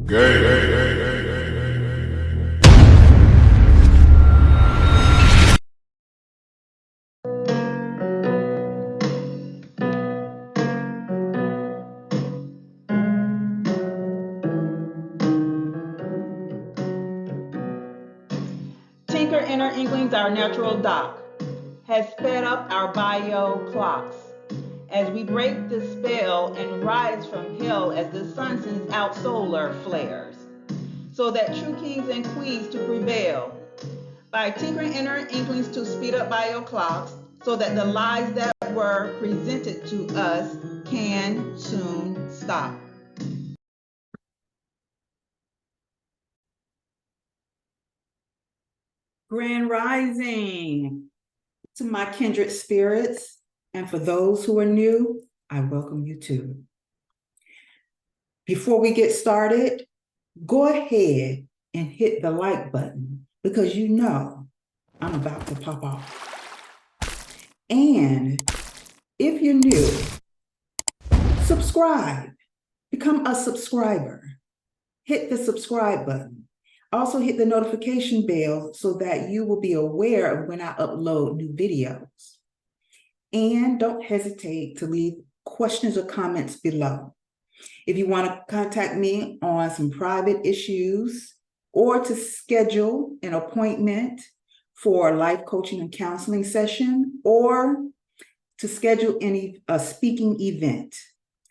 Tinker Inner Inklings, our natural doc, has sped up our bio clocks as we break the spell and rise from hell as the sun sends out solar flares, so that true kings and queens to prevail. By tinkering inner inklings to speed up bio clocks, so that the lies that were presented to us can soon stop. Grand Rising to my kindred spirits, and for those who are new, I welcome you too. Before we get started, go ahead and hit the like button because you know I'm about to pop off. And if you're new, subscribe, become a subscriber. Hit the subscribe button. Also hit the notification bell so that you will be aware of when I upload new videos. And don't hesitate to leave questions or comments below. If you want to contact me on some private issues or to schedule an appointment for a life coaching and counseling session or to schedule a speaking event,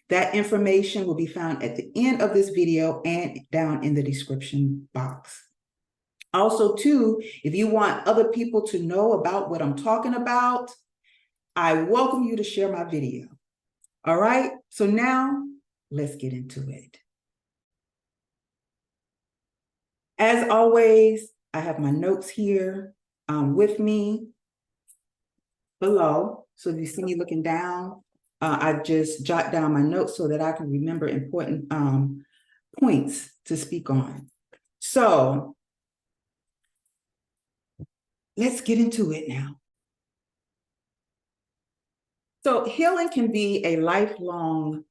that information will be found at the end of this video and down in the description box. Also, too, if you want other people to know about what I'm talking about, I welcome you to share my video. All right, so now let's get into it. As always, I have my notes here with me below. So if you see me looking down, I just jot down my notes so that I can remember important points to speak on. So let's get into it now. So healing can be a lifelong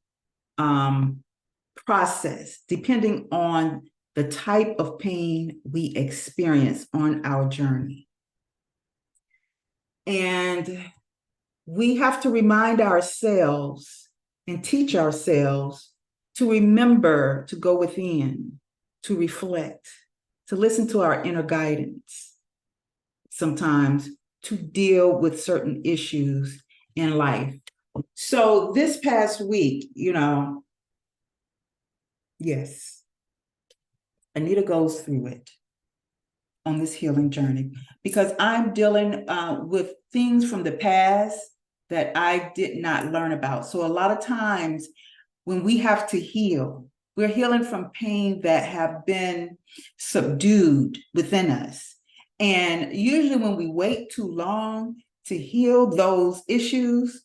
process depending on the type of pain we experience on our journey. And we have to remind ourselves and teach ourselves to remember to go within, to reflect, to listen to our inner guidance, sometimes to deal with certain issues in life. So this past week, yes, Anita goes through it on this healing journey because I'm dealing with things from the past that I did not learn about. So a lot of times when we have to heal, we're healing from pain that have been subdued within us. And usually when we wait too long to heal those issues,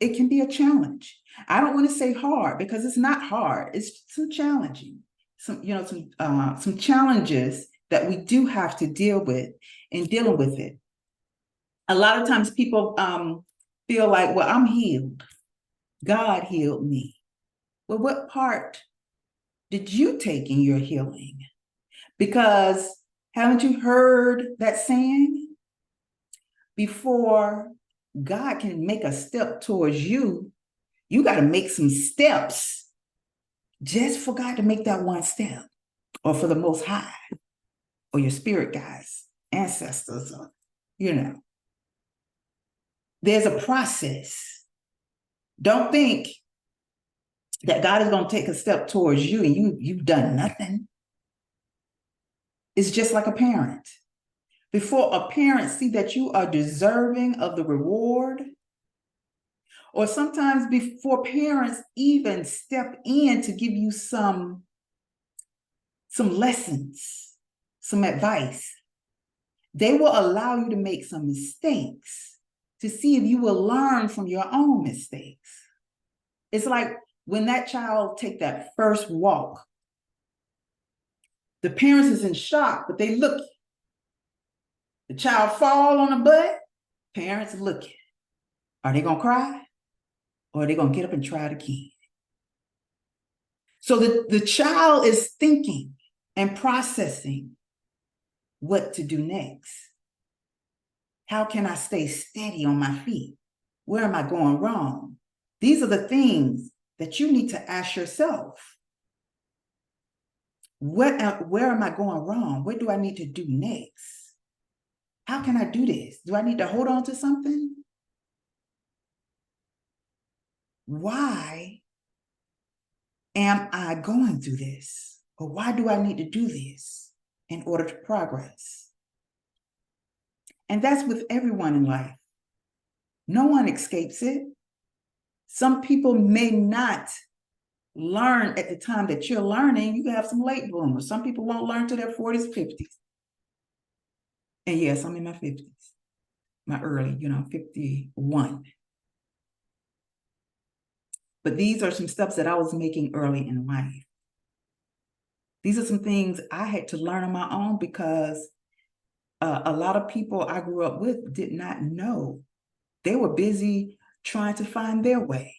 it can be a challenge. I don't want to say hard because it's not hard. It's too challenging. Some challenges that we do have to deal with in dealing with it. A lot of times people feel like, well, I'm healed. God healed me. Well, what part did you take in your healing? Because haven't you heard that saying? Before God can make a step towards you, you got to make some steps just for God to make that one step, or for the Most High, or your spirit guides, ancestors, or, There's a process. Don't think that God is going to take a step towards you and you've done nothing. It's just like a parent. Before a parent see that you are deserving of the reward, or sometimes before parents even step in to give you some lessons, some advice, they will allow you to make some mistakes to see if you will learn from your own mistakes. It's like when that child take that first walk, the parents is in shock, but they look. The child fall on the butt, parents looking. Are they gonna cry? Or are they gonna get up and try it again? So the child is thinking and processing what to do next. How can I stay steady on my feet? Where am I going wrong? These are the things that you need to ask yourself. Where am I going wrong? What do I need to do next? How can I do this? Do I need to hold on to something? Why am I going through this? Or why do I need to do this in order to progress? And that's with everyone in life. No one escapes it. Some people may not learn at the time that you're learning. You can have some late bloomers. Some people won't learn till their 40s, 50s. And yes, I'm in my 50s, my early, 51. But these are some steps that I was making early in life. These are some things I had to learn on my own because a lot of people I grew up with did not know. They were busy trying to find their way.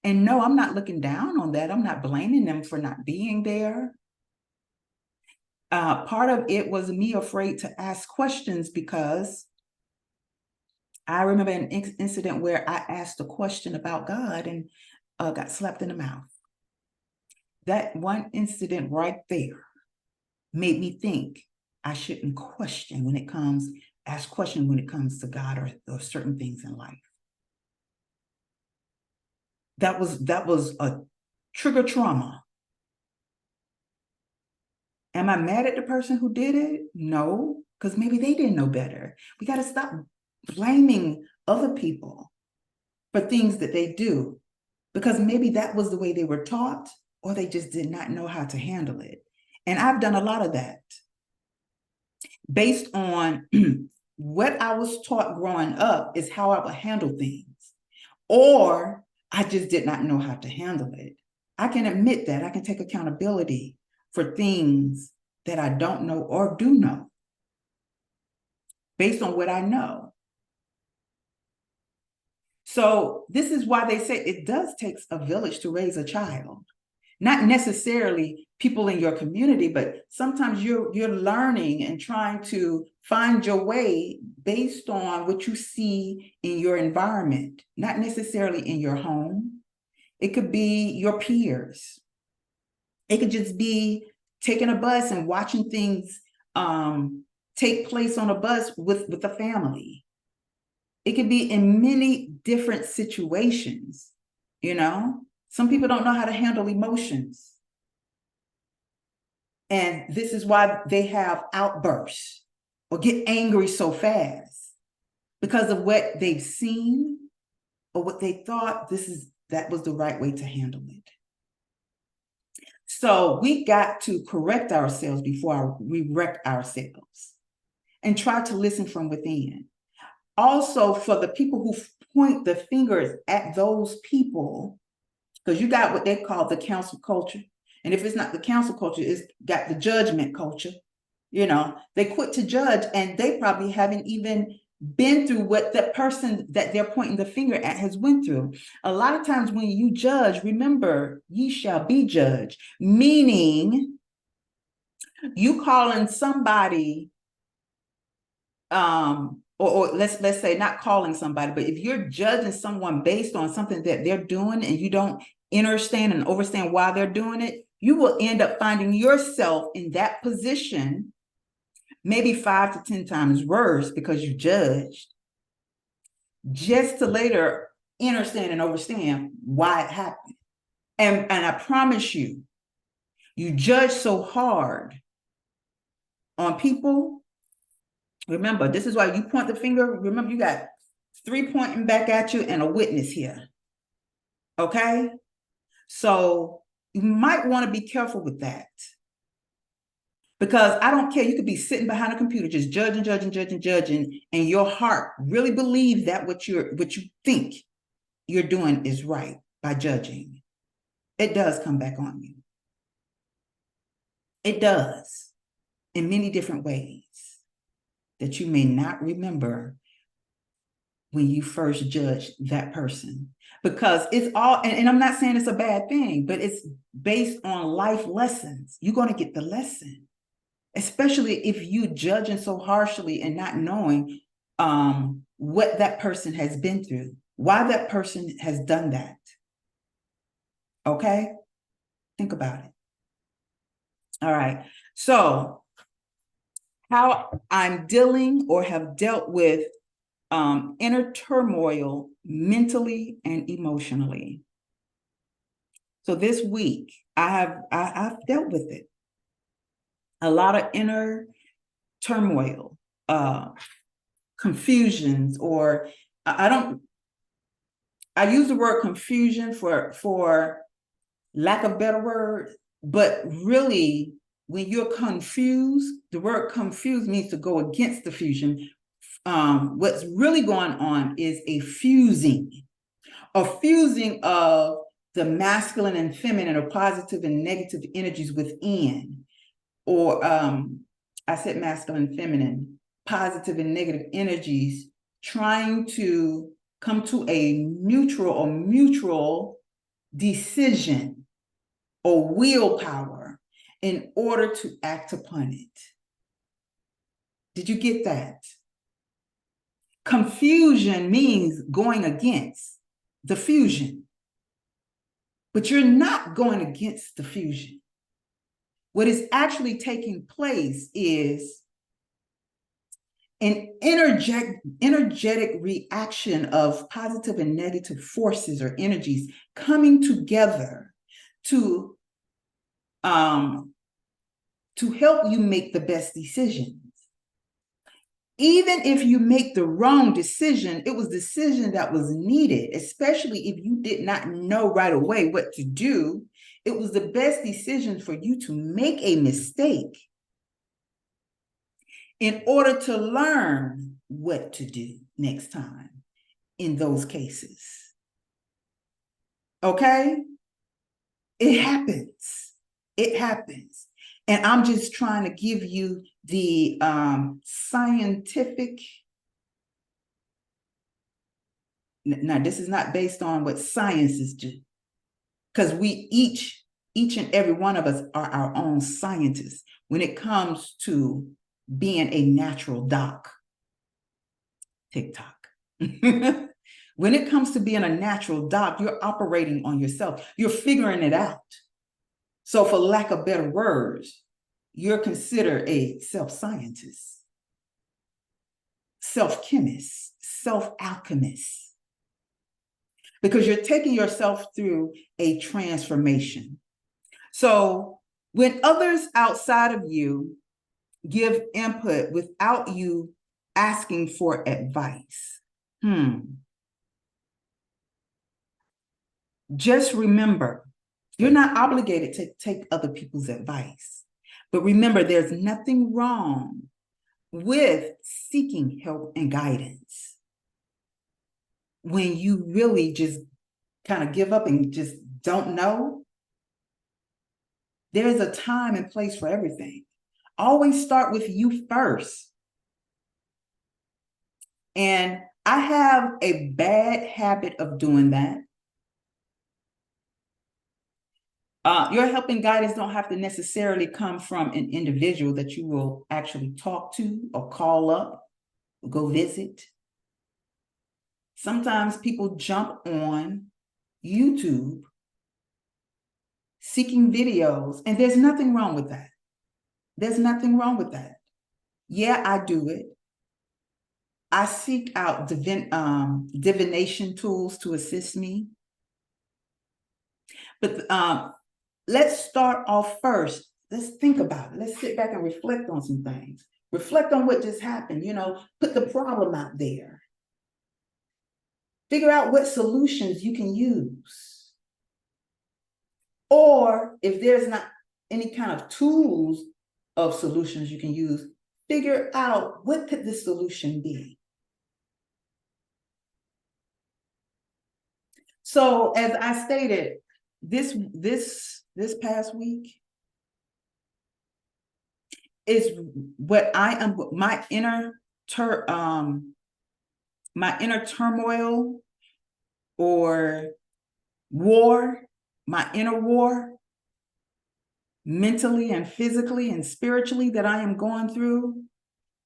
And no, I'm not looking down on that. I'm not blaming them for not being there. Part of it was me afraid to ask questions because I remember an incident where I asked a question about God and got slapped in the mouth. That one incident right there made me think I shouldn't ask questions when it comes to God or certain things in life. That was a trigger trauma. Am I mad at the person who did it? No, because maybe they didn't know better. We got to stop blaming other people for things that they do, because maybe that was the way they were taught, or they just did not know how to handle it. And I've done a lot of that based on what I was taught growing up is how I would handle things, or I just did not know how to handle it. I can admit that. I can take accountability for things that I don't know or do know based on what I know. So this is why they say it does take a village to raise a child. Not necessarily people in your community, but sometimes you're learning and trying to find your way based on what you see in your environment, not necessarily in your home. It could be your peers. It could just be taking a bus and watching things take place on a bus with the family. It could be in many different situations, Some people don't know how to handle emotions. And this is why they have outbursts or get angry so fast, because of what they've seen or what they thought that was the right way to handle it. So we got to correct ourselves before we wreck ourselves and try to listen from within. Also, for the people who point the fingers at those people, because you got what they call the cancel culture. And if it's not the cancel culture, it's got the judgment culture. They quit to judge, and they probably haven't even been through what the person that they're pointing the finger at has went through. A lot of times when you judge, remember, ye shall be judged, meaning you calling somebody, or let's say not calling somebody, but if you're judging someone based on something that they're doing and you don't understand and overstand why they're doing it, you will end up finding yourself in that position, maybe 5 to 10 times worse, because you judged, just to later understand and understand why it happened. And I promise you, you judge so hard on people. Remember, this is why you point the finger. Remember, you got 3 pointing back at you and a witness here. Okay? So you might want to be careful with that. Because I don't care, you could be sitting behind a computer just judging, and your heart really believes that what you think you're doing is right by judging. It does come back on you. It does, in many different ways that you may not remember when you first judge that person, because it's all, and I'm not saying it's a bad thing, but it's based on life lessons. You're going to get the lesson, especially if you judging so harshly and not knowing what that person has been through, why that person has done that. Okay, think about it. All right, so how I'm dealing or have dealt with inner turmoil mentally and emotionally. So this week I've dealt with it. A lot of inner turmoil, confusions, or I use the word confusion for lack of better word, but really when you're confused, the word confused means to go against the fusion. What's really going on is a fusing of the masculine and feminine, or positive and negative energies within, or I said masculine, feminine, positive and negative energies, trying to come to a neutral or mutual decision or willpower in order to act upon it. Did you get that? Confusion means going against the fusion, but you're not going against the fusion. What is actually taking place is an energetic reaction of positive and negative forces or energies coming together to help you make the best decisions. Even if you make the wrong decision, it was a decision that was needed, especially if you did not know right away what to do. It was the best decision for you to make a mistake in order to learn what to do next time in those cases. Okay? It happens. It happens. And I'm just trying to give you the scientific. Now, this is not based on what scientists do, because we each and every one of us are our own scientists when it comes to being a natural doc. TikTok. When it comes to being a natural doc, you're operating on yourself. You're figuring it out. So for lack of better words, you're considered a self-scientist, self-chemist, self-alchemist, because you're taking yourself through a transformation. So when others outside of you give input without you asking for advice, just remember, you're not obligated to take other people's advice. But remember, there's nothing wrong with seeking help and guidance when you really just kind of give up and just don't know. There is a time and place for everything. Always start with you first. And I have a bad habit of doing that. Your help and guidance don't have to necessarily come from an individual that you will actually talk to or call up, or go visit. Sometimes people jump on YouTube seeking videos, and there's nothing wrong with that. There's nothing wrong with that. Yeah, I do it. I seek out divination tools to assist me. But let's start off first. Let's think about it. Let's sit back and reflect on some things. Reflect on what just happened. Put the problem out there. Figure out what solutions you can use. Or if there's not any kind of tools of solutions you can use, figure out what could the solution be. So as I stated, this past week is what I am, my inner my inner turmoil or war, my inner war, mentally and physically and spiritually that I am going through,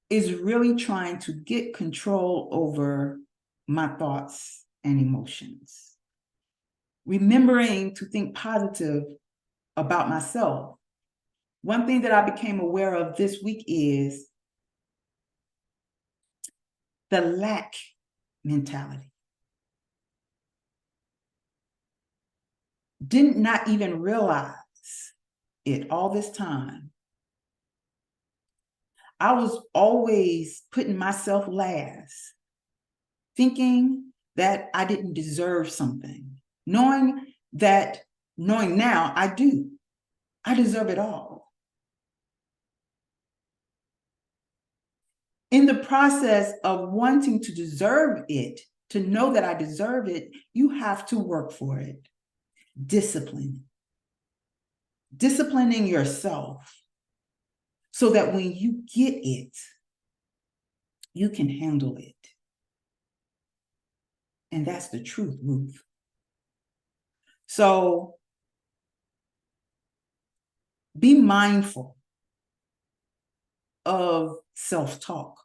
is really trying to get control over my thoughts and emotions. Remembering to think positive about myself. One thing that I became aware of this week is the lack mentality. Did not even realize it all this time. I was always putting myself last, thinking that I didn't deserve something, knowing now I do. I deserve it all. In the process of wanting to deserve it, to know that I deserve it, you have to work for it. Disciplining yourself so that when you get it, you can handle it. And that's the truth, Ruth. So be mindful of self-talk.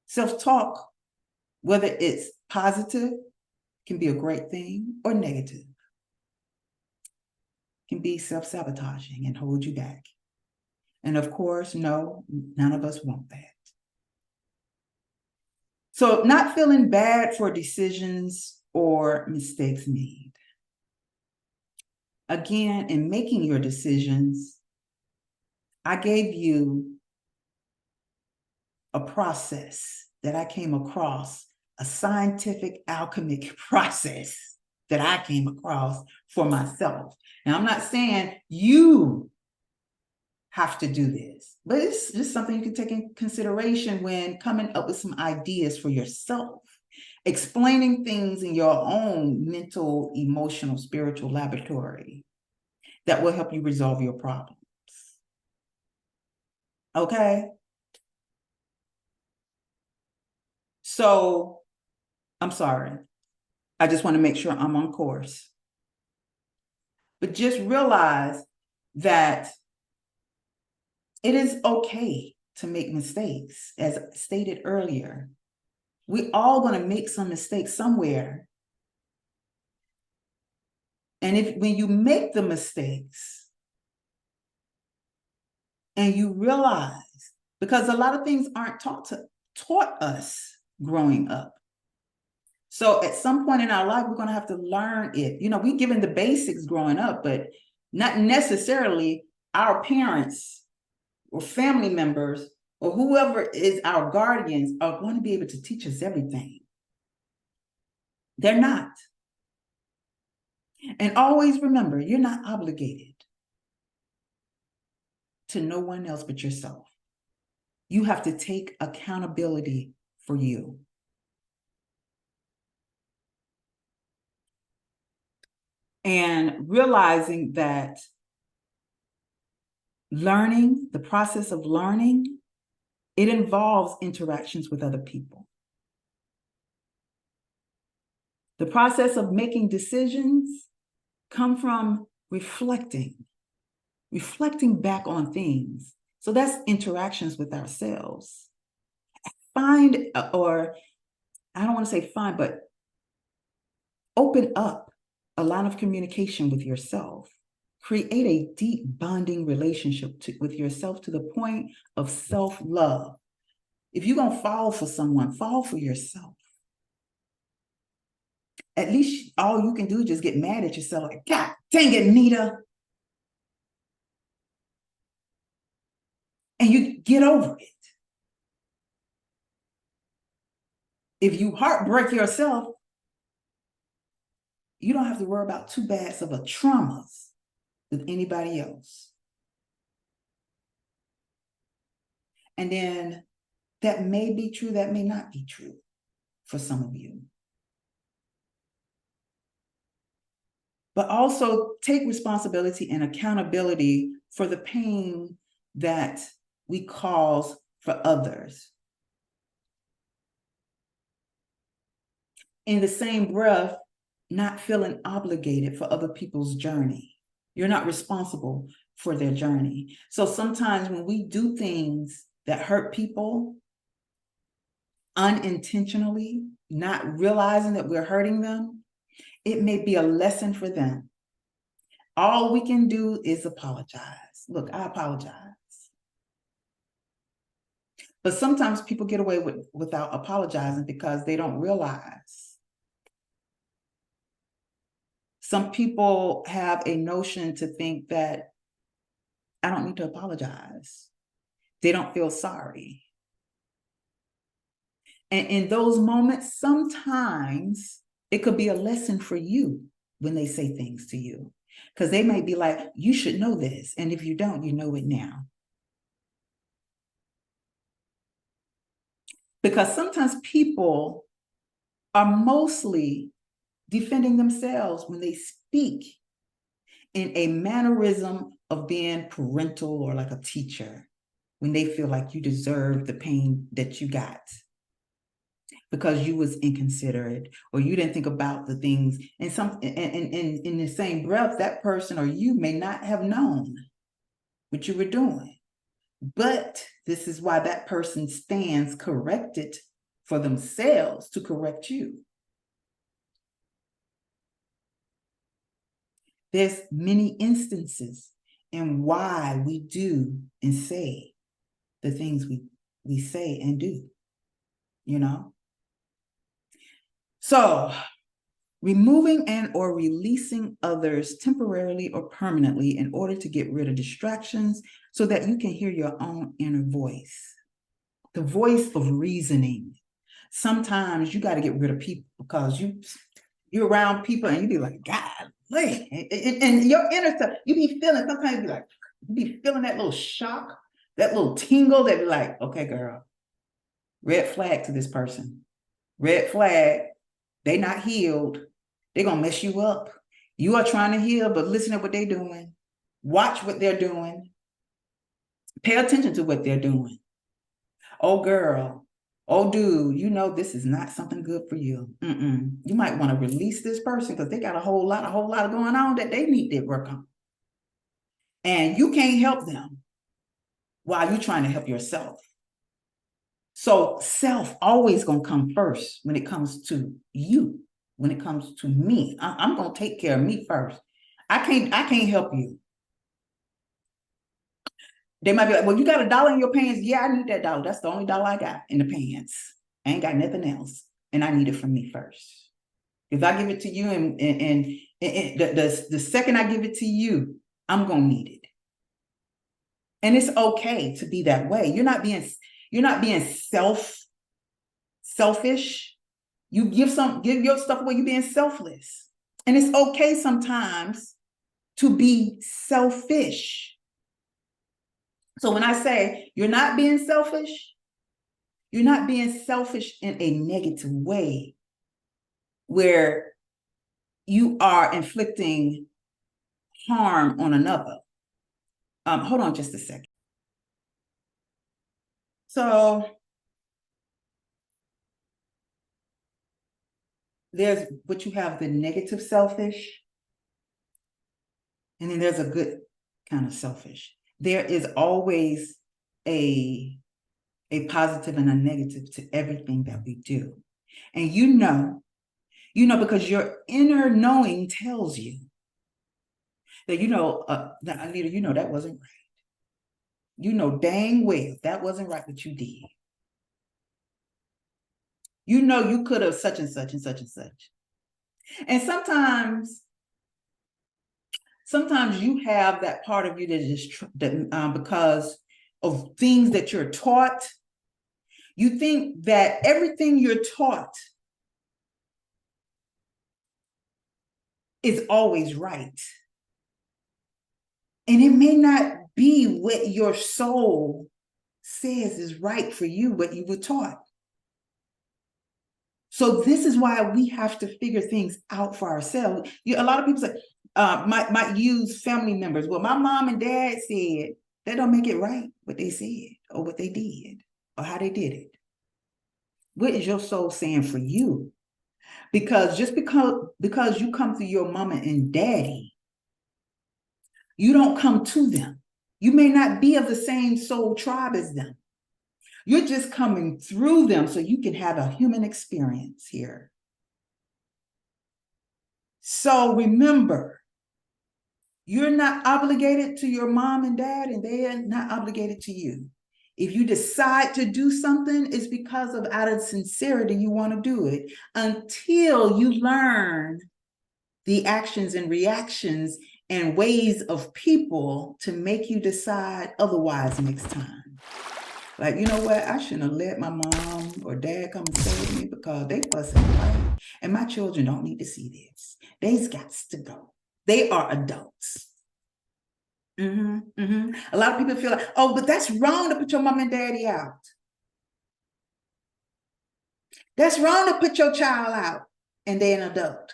Self-talk, whether it's positive, can be a great thing, or negative, can be self-sabotaging and hold you back. And of course, no, none of us want that. So not feeling bad for decisions or mistakes made. Again, in making your decisions, I gave you a process that I came across, a scientific alchemic process that I came across for myself. Now, I'm not saying you have to do this, but it's just something you can take in consideration when coming up with some ideas for yourself, explaining things in your own mental, emotional, spiritual laboratory that will help you resolve your problems. Okay? So, I'm sorry. I just want to make sure I'm on course. But just realize that it is okay to make mistakes. As stated earlier, we're all going to make some mistakes somewhere. And when you make the mistakes and you realize, because a lot of things aren't taught us growing up. So at some point in our life, we're going to have to learn it. We're given the basics growing up, but not necessarily our parents or family members or whoever is our guardians are going to be able to teach us everything. They're not. And always remember, you're not obligated to no one else but yourself. You have to take accountability for you. And realizing that the process of learning, it involves interactions with other people. The process of making decisions come from reflecting back on things. So that's interactions with ourselves. Find, or I don't want to say find, but open up a line of communication with yourself. Create a deep bonding relationship with yourself to the point of self-love. If you're going to fall for someone, fall for yourself. At least all you can do is just get mad at yourself like, God dang it, Anita. And you get over it. If you heartbreak yourself, you don't have to worry about too bad of a traumas with anybody else. And then that may be true, that may not be true for some of you. But also take responsibility and accountability for the pain that we cause for others. in the same breath, not feeling obligated for other people's journey. You're not responsible for their journey. So sometimes when we do things that hurt people unintentionally, not realizing that we're hurting them, it may be a lesson for them. All we can do is apologize. Look, I apologize. But sometimes people get away without apologizing because they don't realize. Some people have a notion to think that I don't need to apologize. They don't feel sorry. And in those moments, sometimes it could be a lesson for you when they say things to you, because they may be like, you should know this. And if you don't, you know it now. Because sometimes people are mostly defending themselves when they speak in a mannerism of being parental or like a teacher, when they feel like you deserve the pain that you got because you was inconsiderate or you didn't think about the things. And in the same breath, that person or you may not have known what you were doing. But this is why that person stands corrected for themselves to correct you. There's many instances in why we do and say the things we say and do, you know? So removing and or releasing others temporarily or permanently in order to get rid of distractions so that you can hear your own inner voice, the voice of reasoning. Sometimes you got to get rid of people because you're around people and you be like, God, and your inner self, you be feeling, sometimes you be feeling that little shock, that little tingle that be like, okay, girl, red flag to this person. Red flag, they not healed. They're going to mess you up. You are trying to heal, but listen to what they're doing. Watch what they're doing. Pay attention to what they're doing. Oh, girl. Oh, dude, you know this is not something good for you. You might want to release this person because they got a whole lot going on that they need to work on. And you can't help them while you're trying to help yourself. So self always going to come first when it comes to you. When it comes to me, I'm going to take care of me first. I can't help you. They might be like, well, you got $1 in your pants. Yeah, I need that dollar. That's the only dollar I got in the pants. I ain't got nothing else. And I need it from me first. If I give it to you and the second I give it to you, I'm going to need it. And it's okay to be that way. You're not being selfish. You give your stuff away, you're being selfless. And it's okay sometimes to be selfish. So when I say you're not being selfish, you're not being selfish in a negative way where you are inflicting harm on another. Hold on just a second. So there's what you have, the negative selfish, and then there's a good kind of selfish. There is always a positive and a negative to everything that we do. And you know because your inner knowing tells you that, Anita, that wasn't right. You know dang well that wasn't right what you did. You know you could have such and such and such and such. And sometimes you have that part of you that is because of things that you're taught. You think that everything you're taught is always right. And it may not be what your soul says is right for you, what you were taught. So this is why we have to figure things out for ourselves. A lot of people say, might use family members. Well, my mom and dad said, that don't make it right what they said or what they did or how they did it. What is your soul saying for you? Because just because you come through your mama and daddy, you don't come to them. You may not be of the same soul tribe as them. You're just coming through them so you can have a human experience here. So remember, you're not obligated to your mom and dad, and they are not obligated to you. If you decide to do something, it's because of out of sincerity you want to do it until you learn the actions and reactions and ways of people to make you decide otherwise next time. Like, you know what? I shouldn't have let my mom or dad come and stay with me because they fussing and fighting. And my children don't need to see this. They's got to go. They are adults. A lot of people feel like, oh, but that's wrong to put your mom and daddy out. That's wrong to put your child out and they're an adult.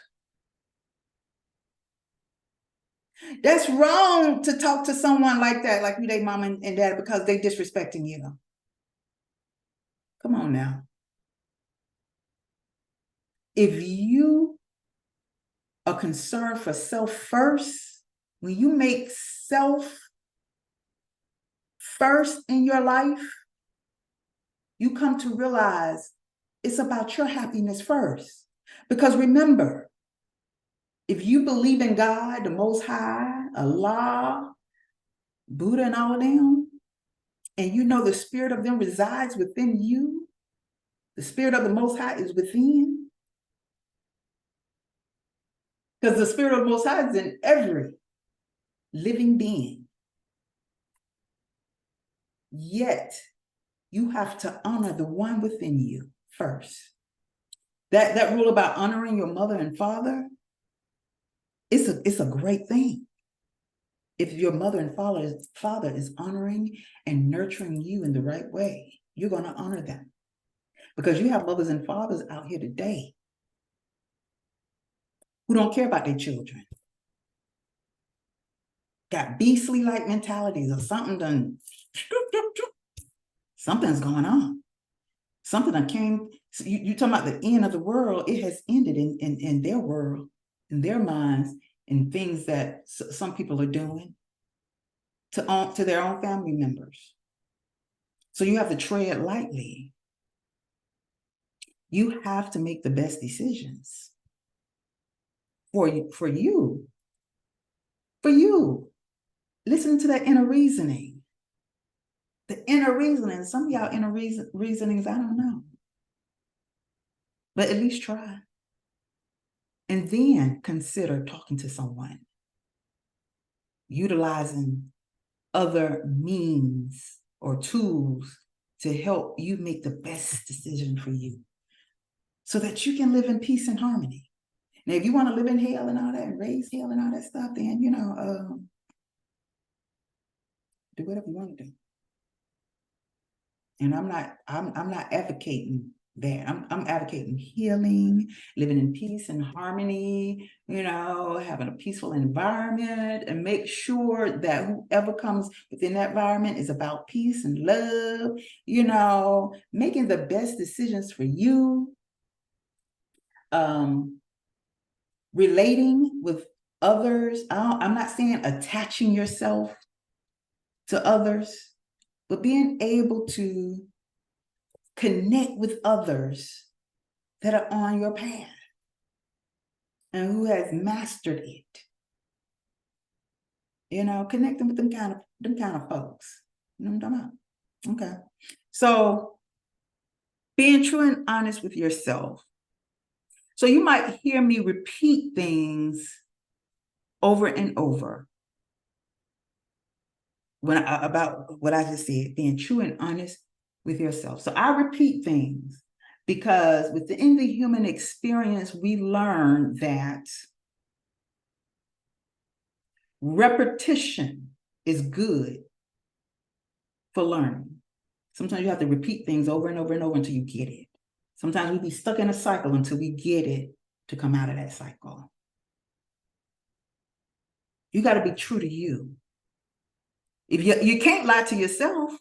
That's wrong to talk to someone like that, like you, they mom and dad, because they disrespecting you. Come on now. If you are concerned for self first, when you make self first in your life, you come to realize it's about your happiness first. Because remember, if you believe in God, the Most High, Allah, Buddha, and all of them, and you know the spirit of them resides within you, the spirit of the Most High is within, because the spirit of the Most High is in every living being. Yet, you have to honor the one within you first. That rule about honoring your mother and father, it's a great thing. If your mother and father is honoring and nurturing you in the right way, you're going to honor them. Because you have mothers and fathers out here today who don't care about their children. Got beastly-like mentalities or something done. Something's going on. Something that came, you talking about the end of the world, it has ended in their world, in their minds, in things that some people are doing to their own family members. So you have to tread lightly. You have to make the best decisions for you. Listen to that inner reasoning. The inner reasoning, some of y'all inner reasonings, I don't know. But at least try. And then consider talking to someone, utilizing other means or tools to help you make the best decision for you so that you can live in peace and harmony. Now, if you want to live in hell and all that and raise hell and all that stuff, then, do whatever you want to do. And I'm not advocating that. I'm advocating healing, living in peace and harmony, having a peaceful environment, and make sure that whoever comes within that environment is about peace and love, making the best decisions for you, relating with others. I'm not saying attaching yourself to others, but being able to connect with others that are on your path and who has mastered it. Connecting with them kind of folks. You know what I'm talking about? Okay. So being true and honest with yourself. So you might hear me repeat things over and over about what I just said, being true and honest with yourself. So I repeat things because within the human experience, we learn that repetition is good for learning. Sometimes you have to repeat things over and over and over until you get it. Sometimes we be stuck in a cycle until we get it to come out of that cycle. You got to be true to you. If you can't lie to yourself,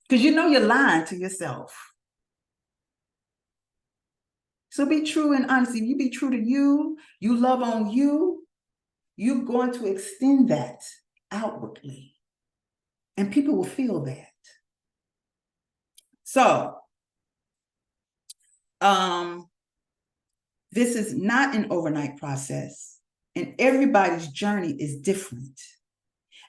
because you're lying to yourself. So be true and honest. If you be true to you, you love on you, you're going to extend that outwardly. And people will feel that. So, this is not an overnight process, and everybody's journey is different.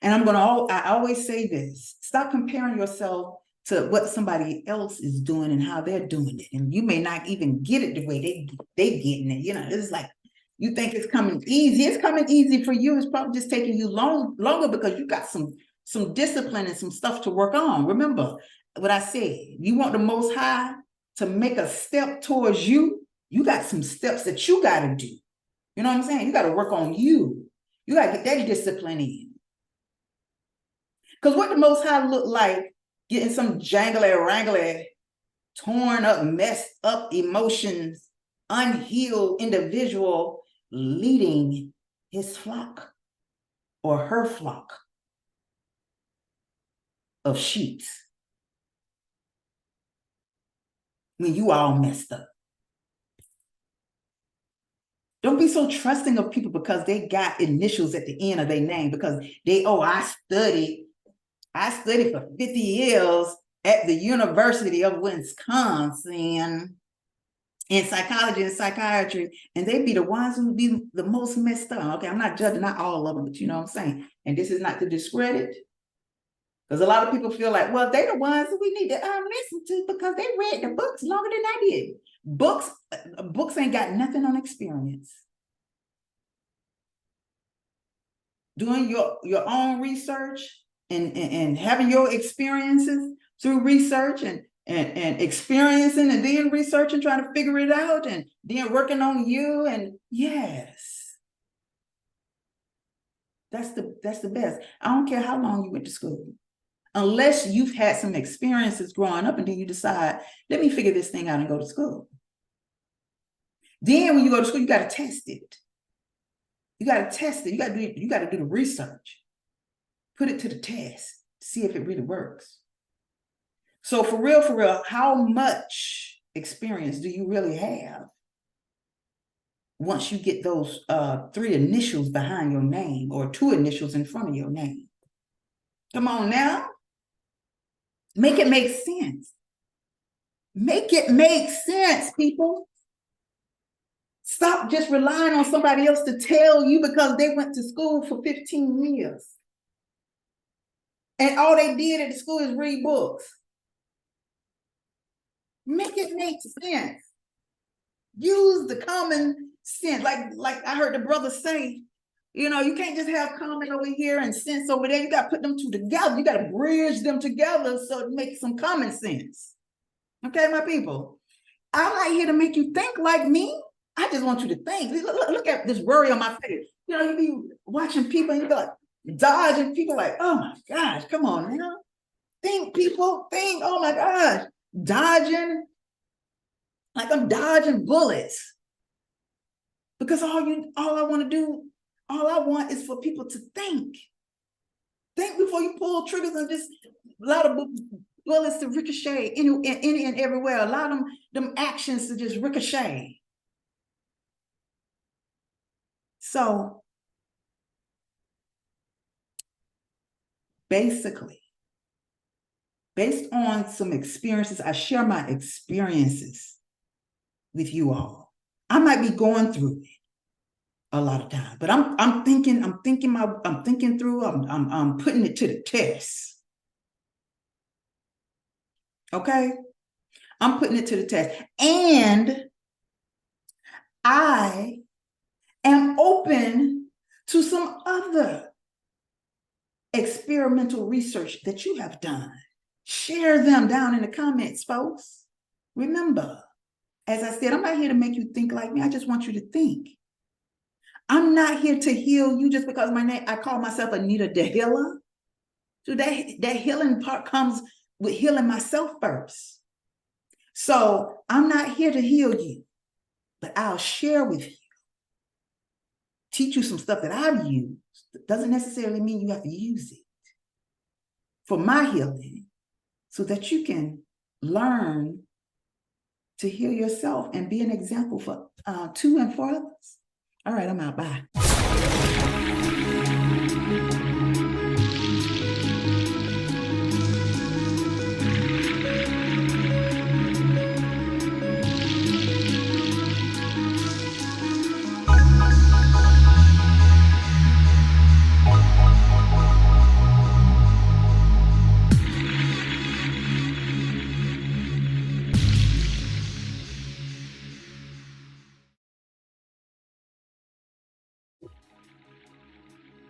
And I always say this: stop comparing yourself to what somebody else is doing and how they're doing it. And you may not even get it the way they getting it. It's like you think it's coming easy. It's coming easy for you. It's probably just taking you longer because you got some discipline and some stuff to work on. Remember what I said. You want the Most High to make a step towards you. You got some steps that you got to do. You know what I'm saying? You got to work on you. You got to get that discipline in. Because what the Most High look like, getting some jangly-wrangly, torn up, messed up emotions, unhealed individual leading his flock or her flock of sheep when you all messed up. Don't be so trusting of people because they got initials at the end of their name, because I studied for 50 years at the University of Wisconsin in psychology and psychiatry, and they be the ones who be the most messed up. Okay, I'm not judging, not all of them, but you know what I'm saying? And this is not to discredit, because a lot of people feel like, well, they're the ones we need to listen to because they read the books longer than I did. Books ain't got nothing on experience. Doing your own research and having your experiences through research and experiencing and then researching, trying to figure it out, and then working on you. And yes, that's the best. I don't care how long you went to school, unless you've had some experiences growing up and then you decide, let me figure this thing out and go to school. Then when you go to school, you got to test it. You got to test it. You got to do the research, put it to the test, see if it really works. So for real, how much experience do you really have once you get those 3 initials behind your name or 2 initials in front of your name? Come on now. Make it make sense. Make it make sense, people. Stop just relying on somebody else to tell you because they went to school for 15 years. And all they did at the school is read books. Make it make sense. Use the common sense. Like I heard the brother say, you can't just have common over here and sense over there. You got to put them two together. You got to bridge them together so it makes some common sense. Okay, my people? I'm not here to make you think like me. I just want you to think. Look at this worry on my face. You be watching people and you be like dodging people like, oh my gosh, come on now. Think, people, think, oh my gosh. Dodging, like I'm dodging bullets. Because all I want is for people to think. Think before you pull triggers and just allow the bullets to ricochet any and everywhere. Allow them actions to just ricochet. So basically, based on some experiences, I share my experiences with you all. I might be going through it a lot of time, but I'm thinking through, I'm putting it to the test. Okay? I'm putting it to the test. And I am open to some other experimental research that you have done. Share them down in the comments, folks. Remember, as I said, I'm not here to make you think like me. I just want you to think. I'm not here to heal you just because I call myself Anita the Healer. So that healing part comes with healing myself first. So I'm not here to heal you, but I'll share with you, teach you some stuff that I've used. Doesn't necessarily mean you have to use it for my healing, so that you can learn to heal yourself and be an example for to and for others. All right, I'm out. Bye.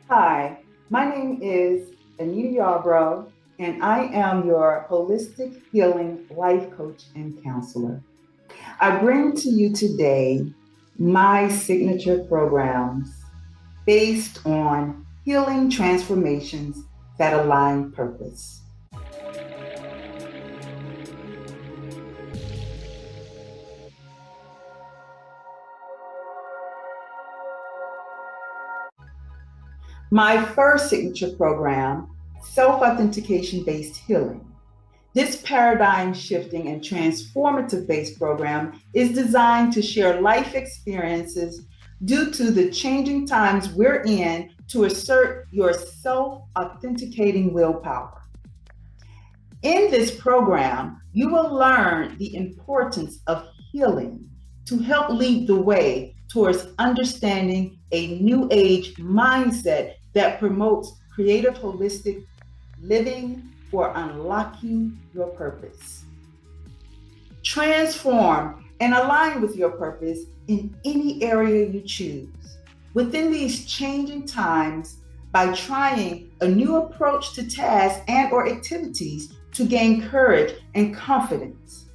Hi, my name is AnitaYarbrough, and I am your holistic healing life coach and counselor. I bring to you today my signature programs based on healing transformations that align purpose. My first signature program, self-authentication based healing. This paradigm shifting and transformative based program is designed to share life experiences due to the changing times we're in to assert your self-authenticating willpower. In this program, you will learn the importance of healing to help lead the way towards understanding a new age mindset that promotes creative holistic living for unlocking your purpose. Transform and align with your purpose in any area you choose. Within these changing times, by trying a new approach to tasks and or activities to gain courage and confidence.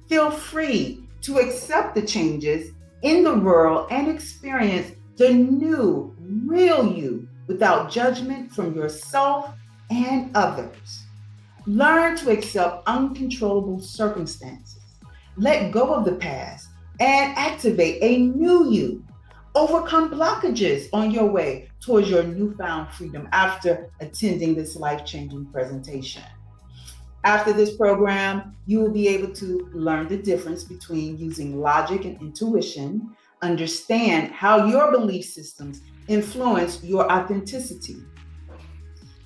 Feel free to accept the changes in the world and experience the new, real you without judgment from yourself and others. Learn to accept uncontrollable circumstances. Let go of the past and activate a new you. Overcome blockages on your way towards your newfound freedom after attending this life-changing presentation. After this program, you will be able to learn the difference between using logic and intuition, understand how your belief systems influence your authenticity.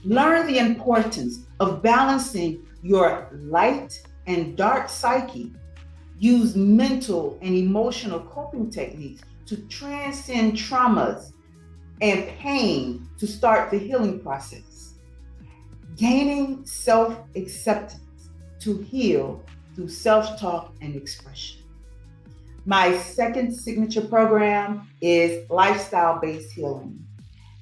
Learn the importance of balancing your light and dark psyche. Use mental and emotional coping techniques to transcend traumas and pain to start the healing process. Gaining self-acceptance to heal through self-talk and expression. My second signature program is lifestyle-based healing.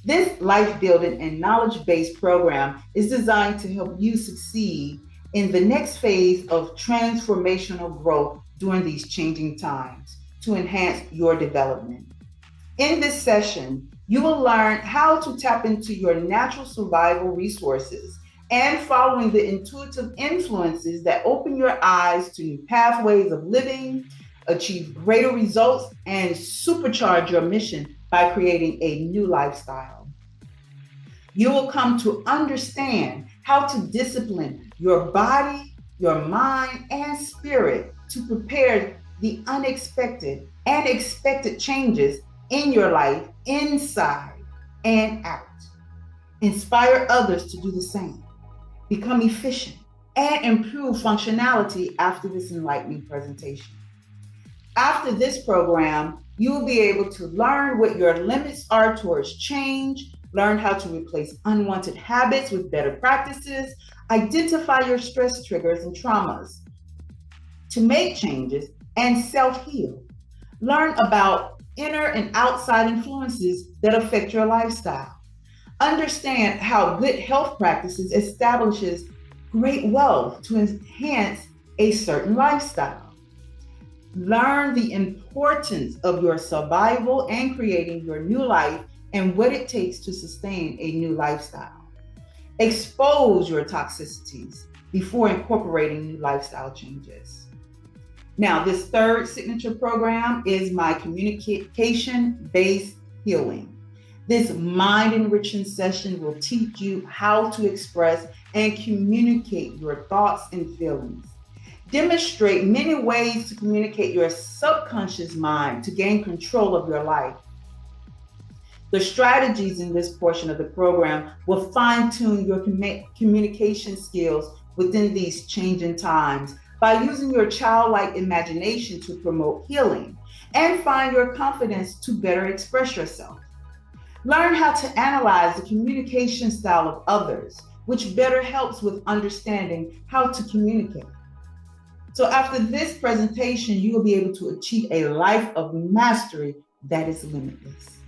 This life-building and knowledge-based program is designed to help you succeed in the next phase of transformational growth during these changing times to enhance your development. In this session, you will learn how to tap into your natural survival resources and following the intuitive influences that open your eyes to new pathways of living, achieve greater results, and supercharge your mission by creating a new lifestyle. You will come to understand how to discipline your body, your mind, and spirit to prepare the unexpected and expected changes in your life, inside and out. Inspire others to do the same. Become efficient and improve functionality after this enlightening presentation. After this program, you will be able to learn what your limits are towards change, learn how to replace unwanted habits with better practices, identify your stress triggers and traumas, to make changes and self-heal. Learn about inner and outside influences that affect your lifestyle. Understand how good health practices establishes great wealth to enhance a certain lifestyle. Learn the importance of your survival and creating your new life and what it takes to sustain a new lifestyle. Expose your toxicities before incorporating new lifestyle changes. Now, this third signature program is my communication-based healing. This mind-enriching session will teach you how to express and communicate your thoughts and feelings. Demonstrate many ways to communicate your subconscious mind to gain control of your life. The strategies in this portion of the program will fine-tune your communication skills within these changing times by using your childlike imagination to promote healing and find your confidence to better express yourself. Learn how to analyze the communication style of others, which better helps with understanding how to communicate. So after this presentation, you will be able to achieve a life of mastery that is limitless.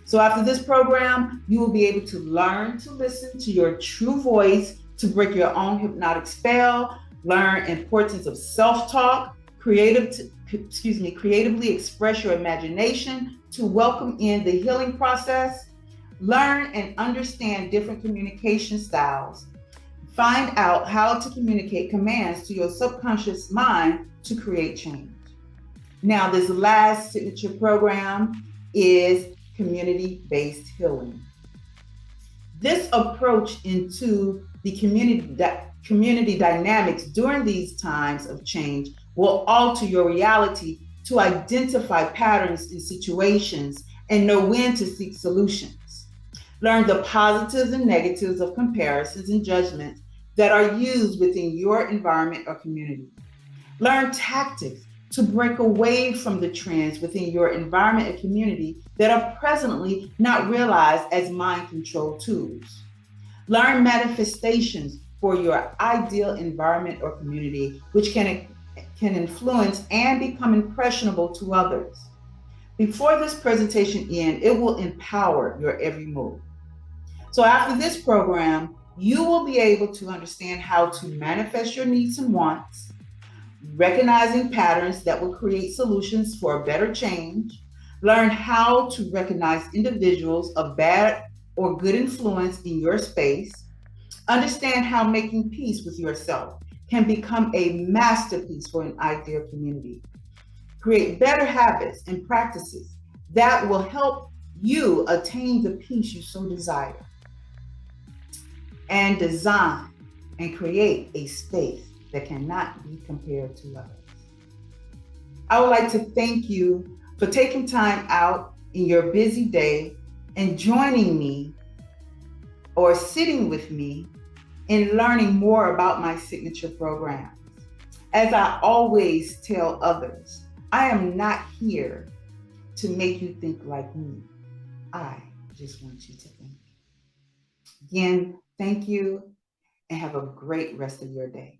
So after this program, you will be able to learn to listen to your true voice, to break your own hypnotic spell, learn importance of self-talk, creatively express your imagination to welcome in the healing process, learn and understand different communication styles, find out how to communicate commands to your subconscious mind to create change. Now, this last signature program is community-based healing. This approach into the community dynamics during these times of change will alter your reality to identify patterns in situations and know when to seek solutions. Learn the positives and negatives of comparisons and judgments that are used within your environment or community. Learn tactics to break away from the trends within your environment and community that are presently not realized as mind control tools. Learn manifestations for your ideal environment or community, which can influence and become impressionable to others. Before this presentation ends, it will empower your every move. So after this program, you will be able to understand how to manifest your needs and wants, recognizing patterns that will create solutions for a better change, learn how to recognize individuals of bad or good influence in your space, understand how making peace with yourself can become a masterpiece for an ideal community, create better habits and practices that will help you attain the peace you so desire, and design and create a space that cannot be compared to others. I would like to thank you for taking time out in your busy day and joining me or sitting with me in learning more about my signature programs. As I always tell others, I am not here to make you think like me. I just want you to think. Again, thank you and have a great rest of your day.